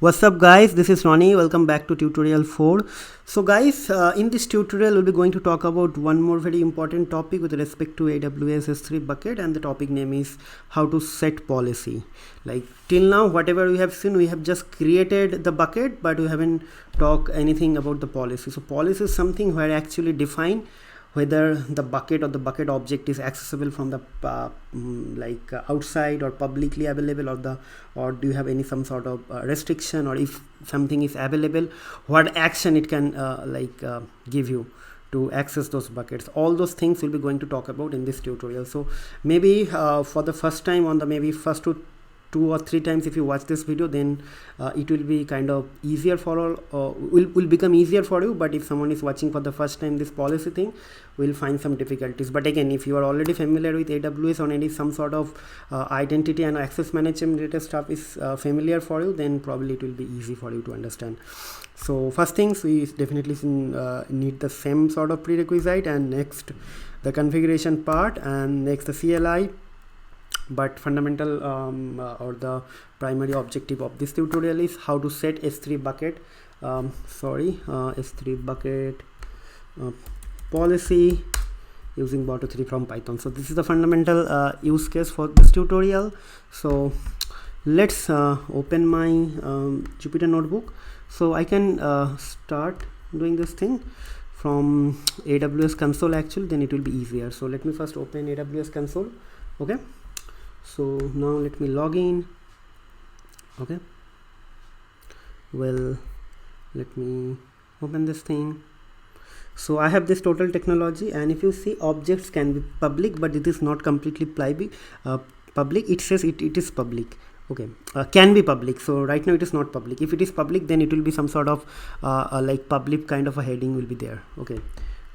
What's up guys, this is Ronnie. Welcome back to tutorial 4. So guys, in this tutorial we'll be going to talk about one more very important topic with respect to AWS S3 bucket, and the topic name is how to set policy. Like till now whatever we have seen, we have just created the bucket, but we haven't talked anything about the policy. So policy is something where I actually define whether the bucket or the bucket object is accessible from the outside or publicly available, or do you have any some sort of restriction, or if something is available, what action it can give you to access those buckets. All those things we'll be going to talk about in this tutorial. So maybe for the first time, on the maybe first two or three times if you watch this video, then it will be kind of easier for all, will become easier for you. But if someone is watching for the first time, this policy thing will find some difficulties. But again, if you are already familiar with AWS, or any some sort of identity and access management related stuff is familiar for you, then probably it will be easy for you to understand. So first things, we definitely need the same sort of prerequisite, and next the configuration part, and next the CLI. But fundamental or the primary objective of this tutorial is how to set S3 bucket S3 bucket policy using Boto3 from Python. So this is the fundamental use case for this tutorial. So let's open my Jupyter notebook, so I can start doing this thing from AWS console actually, then it will be easier. So let me first open AWS console. Okay, so now let me log in. Okay, well, let me open this thing. So I have this total technology, and if you see, objects can be public, but it is not completely public. It says it is public. Okay, can be public. So right now it is not public. If it is public, then it will be some sort of like public kind of a heading will be there. Okay,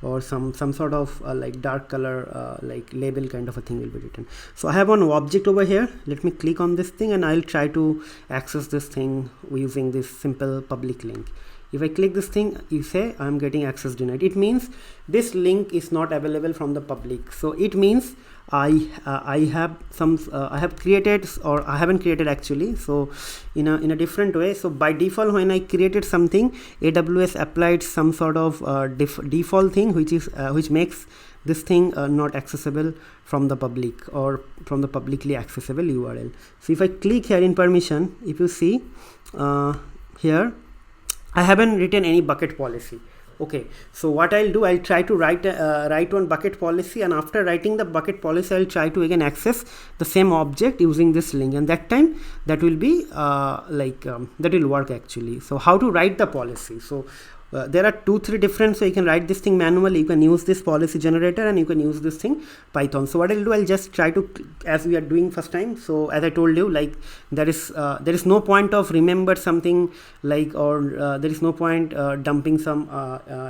or some sort of like dark color like label kind of a thing will be written. So I have one object over here. Let me click on this thing, and I'll try to access this thing using this simple public link. If I click this thing, you say I'm getting access denied. It means this link is not available from the public. So it means I have created, or I haven't created actually, so in a different way. So by default, when I created something, AWS applied some sort of default thing which makes this thing not accessible from the public, or from the publicly accessible URL. So if I click here in permission, if you see here, I haven't written any bucket policy. Okay, so what I'll do, I'll try to write one bucket policy, and after writing the bucket policy, I'll try to again access the same object using this link, and that time that will be that will work actually. So how to write the policy? So there are 2-3 different, so you can write this thing manually, you can use this policy generator, and you can use this thing Python. So what I'll do, I'll just try to, as we are doing first time, so as I told you, like there is no point of remember something like, or there is no point dumping some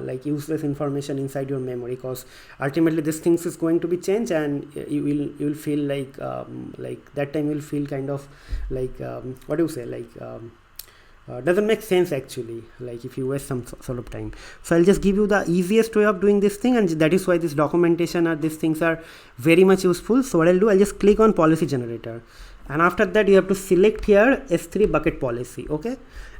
like useless information inside your memory, because ultimately this thing is going to be changed, and you will feel like that time you'll feel kind of like what do you say, like doesn't make sense actually, like if you waste some sort of time. So I'll just give you the easiest way of doing this thing, and that is why this documentation or these things are very much useful. So what I'll do, I'll just click on policy generator, and after that you have to select here S3 bucket policy. Okay,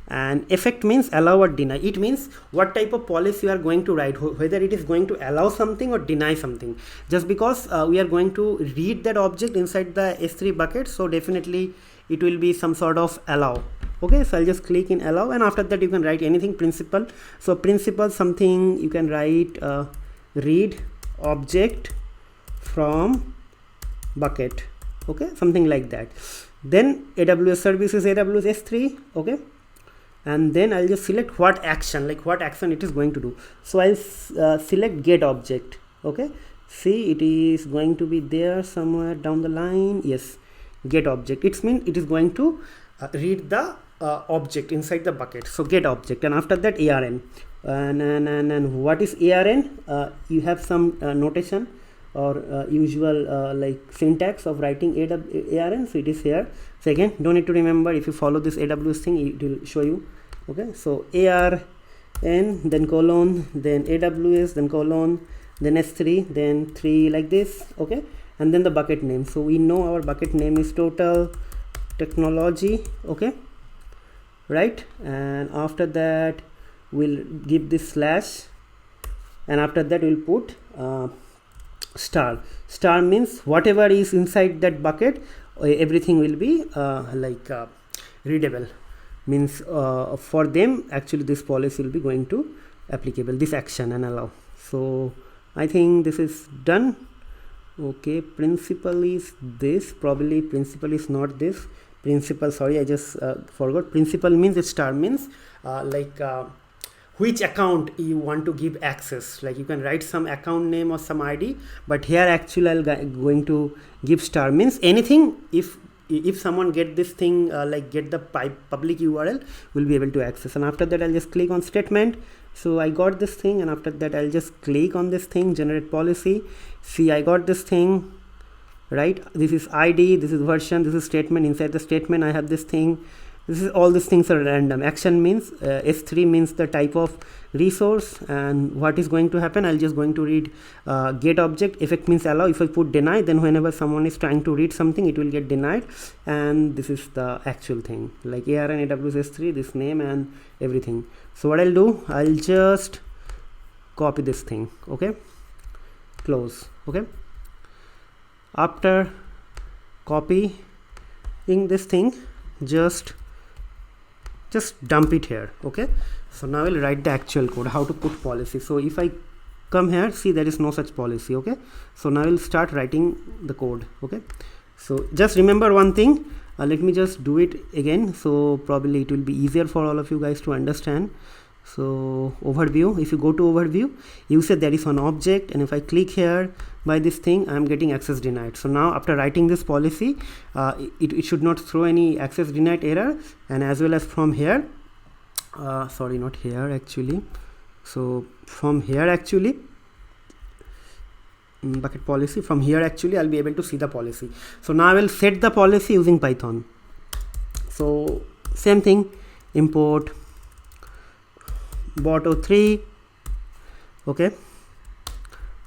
and effect means allow or deny. It means what type of policy you are going to write, whether it is going to allow something or deny something. Just because we are going to read that object inside the S3 bucket, so definitely it will be some sort of allow. Okay, so I'll just click in allow, and after that you can write anything principal. So principal something you can write read object from bucket. Okay, something like that. Then AWS services, AWS S3. Okay, and then I'll just select what action, like what action it is going to do. So I'll select get object. Okay, see, it is going to be there somewhere down the line. Yes, get object. It means it is going to read the object inside the bucket. So get object, and after that ARN, and what is ARN? You have some notation or usual like syntax of writing ARN. So it is here. So again, don't need to remember. If you follow this AWS thing, it will show you. Okay, so ARN, then colon, then AWS, then colon, then S3, then 3, like this. Okay, and then the bucket name. So we know our bucket name is total technology. Okay, right? And after that we'll give this slash, and after that we'll put star means whatever is inside that bucket, everything will be readable, means for them actually this policy will be going to applicable, this action and allow. So I think this is done. Okay, principal is this, probably principal is not this principal, sorry, I just forgot. Principal means star means which account you want to give access, like you can write some account name or some ID, but here actually I'll going to give star means anything. If someone get this thing, get the public URL, will be able to access. And after that I'll just click on statement. So I got this thing, and after that I'll just click on this thing, generate policy. See, I got this thing, right? This is ID, this is version, this is statement. Inside the statement I have this thing. This is, all these things are random. Action means S3 means the type of resource, and what is going to happen, I'll just going to read get object. Effect means allow. If I put deny, then whenever someone is trying to read something, it will get denied. And this is the actual thing, like ARN AWS S3, this name and everything. So what I'll do, I'll just copy this thing. Okay, close. Okay, after copying this thing, just dump it here. Okay, so now I'll write the actual code how to put policy. So if I come here, see there is no such policy. Okay, so now I'll start writing the code. Okay, so just remember one thing, let me just do it again, so probably it will be easier for all of you guys to understand. So overview, if you go to overview, you said there is one object, and if I click here by this thing, I'm getting access denied. So now after writing this policy, it should not throw any access denied error. And as well as from here, sorry, not here actually, so from here actually, bucket policy, from here actually I'll be able to see the policy. So now I will set the policy using Python. So same thing, import Boto3. Okay,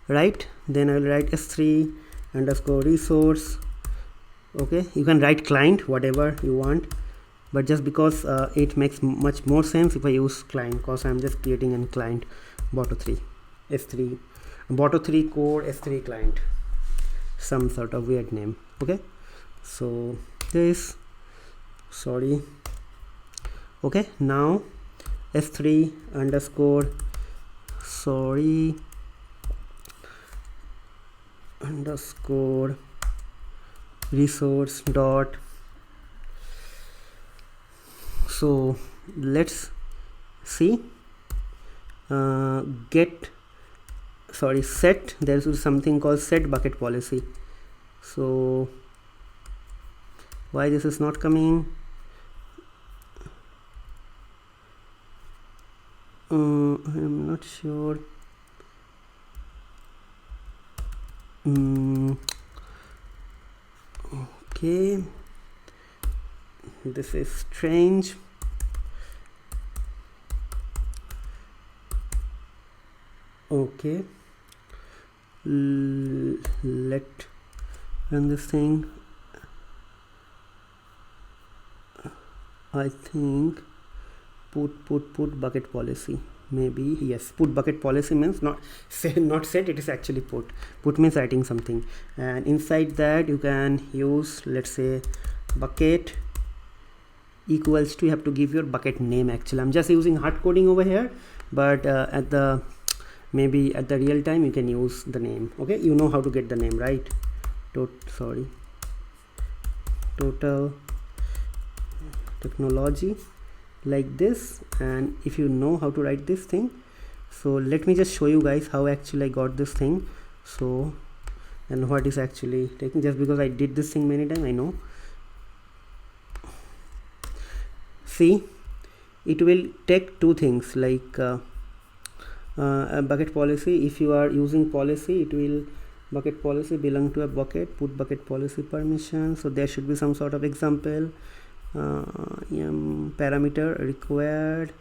right, then I will write s3 underscore resource. Okay, you can write client, whatever you want, but just because it makes much more sense if I use client, because I'm just creating a client, Boto3 s3 Boto3 core s3 client, some sort of weird name. Okay, so this, sorry. Okay, now s3 underscore, sorry, underscore resource dot. So let's see, set, there is something called set bucket policy. So why this is not coming? I'm not sure. Okay, this is strange. Okay, let run this thing. I think put bucket policy, maybe. Yes, put bucket policy means not set, it is actually put means writing something, and inside that you can use, let's say, bucket equals to, you have to give your bucket name. Actually I'm just using hard coding over here, but maybe at the real time you can use the name. Okay, you know how to get the name, right? Total technology, like this. And if you know how to write this thing, so let me just show you guys how actually I got this thing. So, and what is actually taking, just because I did this thing many times, I know. See, it will take two things, like a bucket policy. If you are using policy, it will bucket policy belong to a bucket, put bucket policy permission. So there should be some sort of example, parameter required.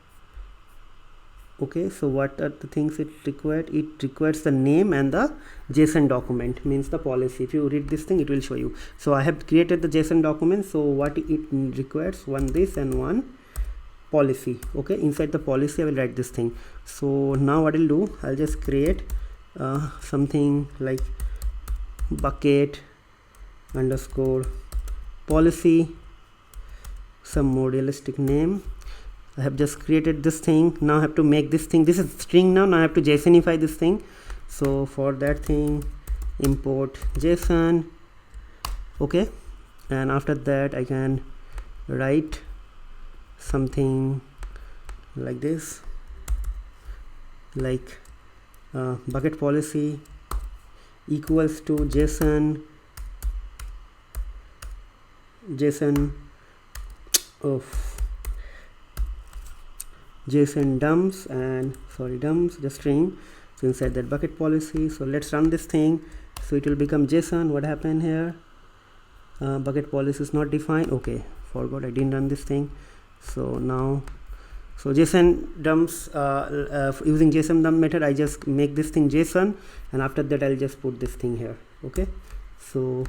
Okay, so what are the things it required? It requires the name and the JSON document, means the policy. If you read this thing, it will show you. So I have created the JSON document. So what it requires, one this and one policy. Okay, inside the policy I will write this thing. So now what I'll do, I'll just create something like bucket underscore policy, some more realistic name. I have just created this thing. Now I have to make this thing, this is string now I have to JSONify this thing. So for that thing, import JSON. Okay, and after that I can write something like this, like bucket policy equals to JSON of JSON dumps, and sorry, dumps the string. So inside that bucket policy, so let's run this thing. So it will become JSON. What happened here? Bucket policy is not defined. Okay, forgot, I didn't run this thing. So now, so JSON dumps, using JSON dump method I just make this thing JSON, and after that I'll just put this thing here. Okay, so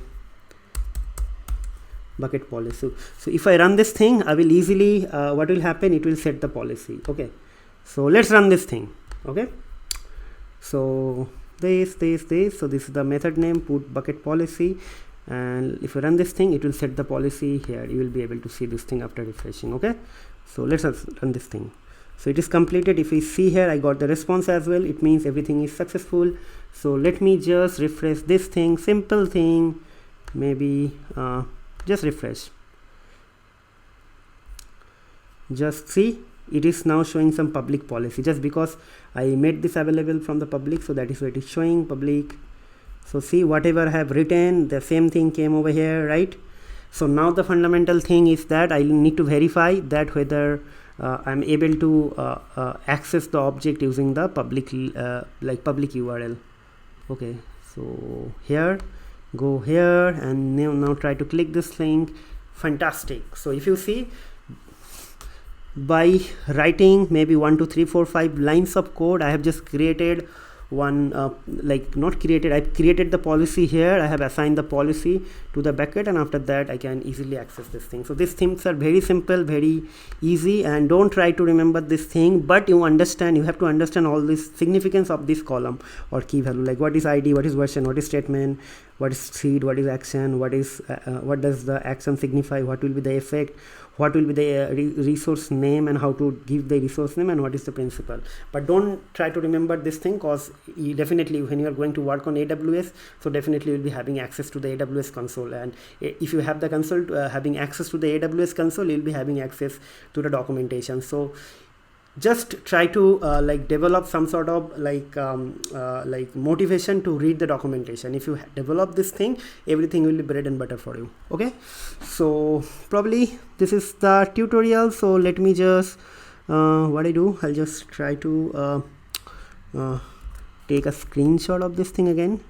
bucket policy. So if I run this thing, I will easily what will happen, it will set the policy. Okay, so let's run this thing. Okay, so this, so this is the method name, put bucket policy, and if you run this thing, it will set the policy here. You will be able to see this thing after refreshing. Okay, so let's run this thing. So it is completed. If we see here, I got the response as well. It means everything is successful. So let me just refresh this thing, simple thing, maybe just refresh. Just see, it is now showing some public policy just because I made this available from the public, so that is why it is showing public. So see, whatever I have written, the same thing came over here, right? So now the fundamental thing is that I need to verify that whether I'm able to access the object using the public like public URL. Okay, so here, go here, and now try to click this link. Fantastic. So if you see, by writing maybe 1 2 3 4 5 lines of code, I have just created one like not created, I created the policy here. I have assigned the policy to the bucket, and after that I can easily access this thing. So these things are very simple, very easy, and don't try to remember this thing, but you have to understand all this significance of this column or key value, like what is ID, what is version, what is statement, what is seed, what is action, what is what does the action signify, what will be the effect, what will be the resource name, and how to give the resource name, and what is the principal. But don't try to remember this thing, because you definitely, when you are going to work on AWS, so definitely you will be having access to the AWS console, and if you have the console having access to the AWS console, you will be having access to the documentation. So just try to like develop some sort of like motivation to read the documentation. If you develop this thing, everything will be bread and butter for you. Okay, so probably this is the tutorial. So let me just what I do, I'll just try to take a screenshot of this thing again,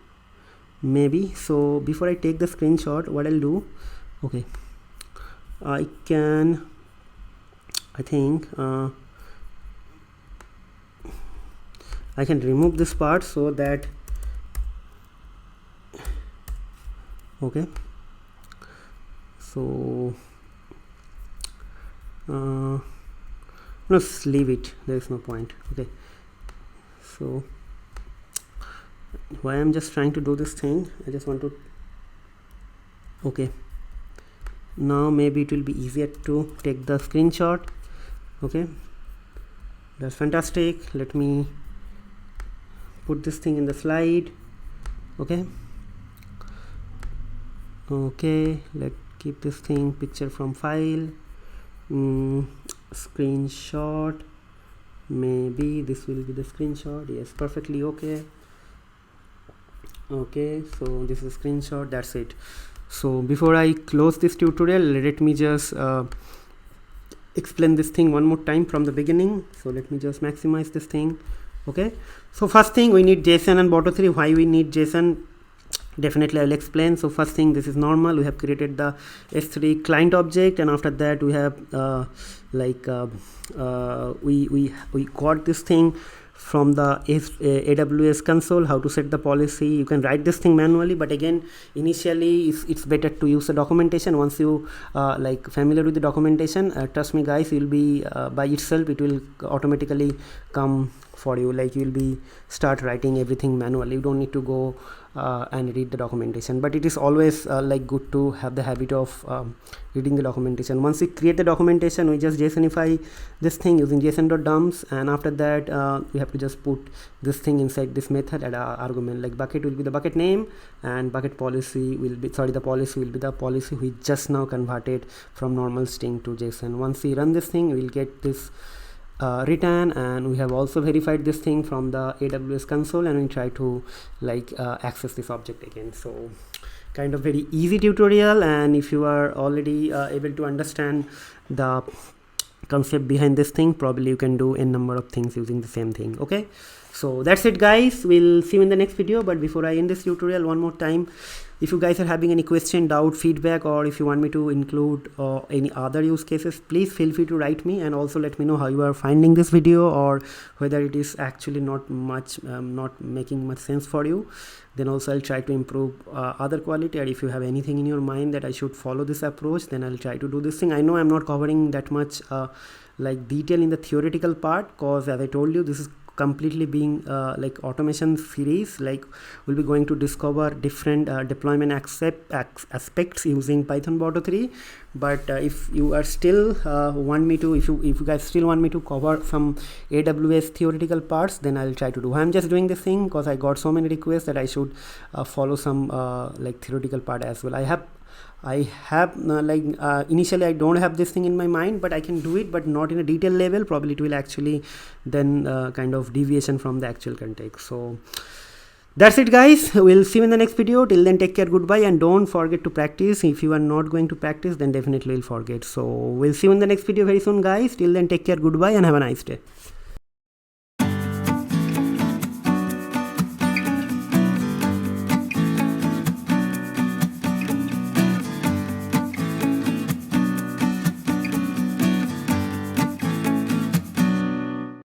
maybe. So before I take the screenshot, what I'll do, okay, I think I can remove this part so that, okay, so let's leave it, there is no point. Okay, so why I'm just trying to do this thing, I just want to, okay, now maybe it will be easier to take the screenshot. Okay, that's fantastic. Let me put this thing in the slide. Okay, let's keep this thing picture from file, screenshot, maybe this will be the screenshot. Yes, perfectly okay. Okay, so this is a screenshot, that's it. So before I close this tutorial, let me just explain this thing one more time from the beginning. So let me just maximize this thing. Okay, so first thing, we need JSON and Boto3. Why we need JSON? Definitely I'll explain. So first thing, this is normal. We have created the S3 client object, and after that we have we got this thing from the AWS console how to set the policy. You can write this thing manually, but again initially it's better to use the documentation. Once you like familiar with the documentation, trust me guys, you'll be by itself it will automatically come for you. Like you'll be start writing everything manually. You don't need to go and read the documentation, but it is always like good to have the habit of reading the documentation. Once we create the documentation, we just JSONify this thing using json.dumps, and after that we have to just put this thing inside this method at our argument. Like bucket will be the bucket name, and bucket policy will be the policy will be the policy we just now converted from normal string to JSON. Once we run this thing, we will get this return, and we have also verified this thing from the AWS console, and we try to like access this object again. So kind of very easy tutorial, and if you are already able to understand the concept behind this thing, probably you can do a number of things using the same thing. Okay, so that's it guys, we'll see you in the next video. But before I end this tutorial, one more time, if you guys are having any question, doubt, feedback, or if you want me to include any other use cases, please feel free to write me, and also let me know how you are finding this video, or whether it is actually not making much sense for you. Then also I'll try to improve other quality, and if you have anything in your mind that I should follow this approach, then I'll try to do this thing. I know I'm not covering that much like detail in the theoretical part, because as I told you, this is completely being like automation series. Like we'll be going to discover different deployment aspects using Python Boto3. But if you are still want me to, if you guys still want me to cover some AWS theoretical parts, then I'll try to do. I'm just doing this thing because I got so many requests that I should follow some like theoretical part as well. I have initially I don't have this thing in my mind, but I can do it, but not in a detailed level. Probably it will actually then kind of deviation from the actual context. So that's it guys, we'll see you in the next video. Till then, take care, goodbye, and don't forget to practice. If you are not going to practice, then definitely will forget. So we'll see you in the next video very soon guys. Till then, take care, goodbye, and have a nice day.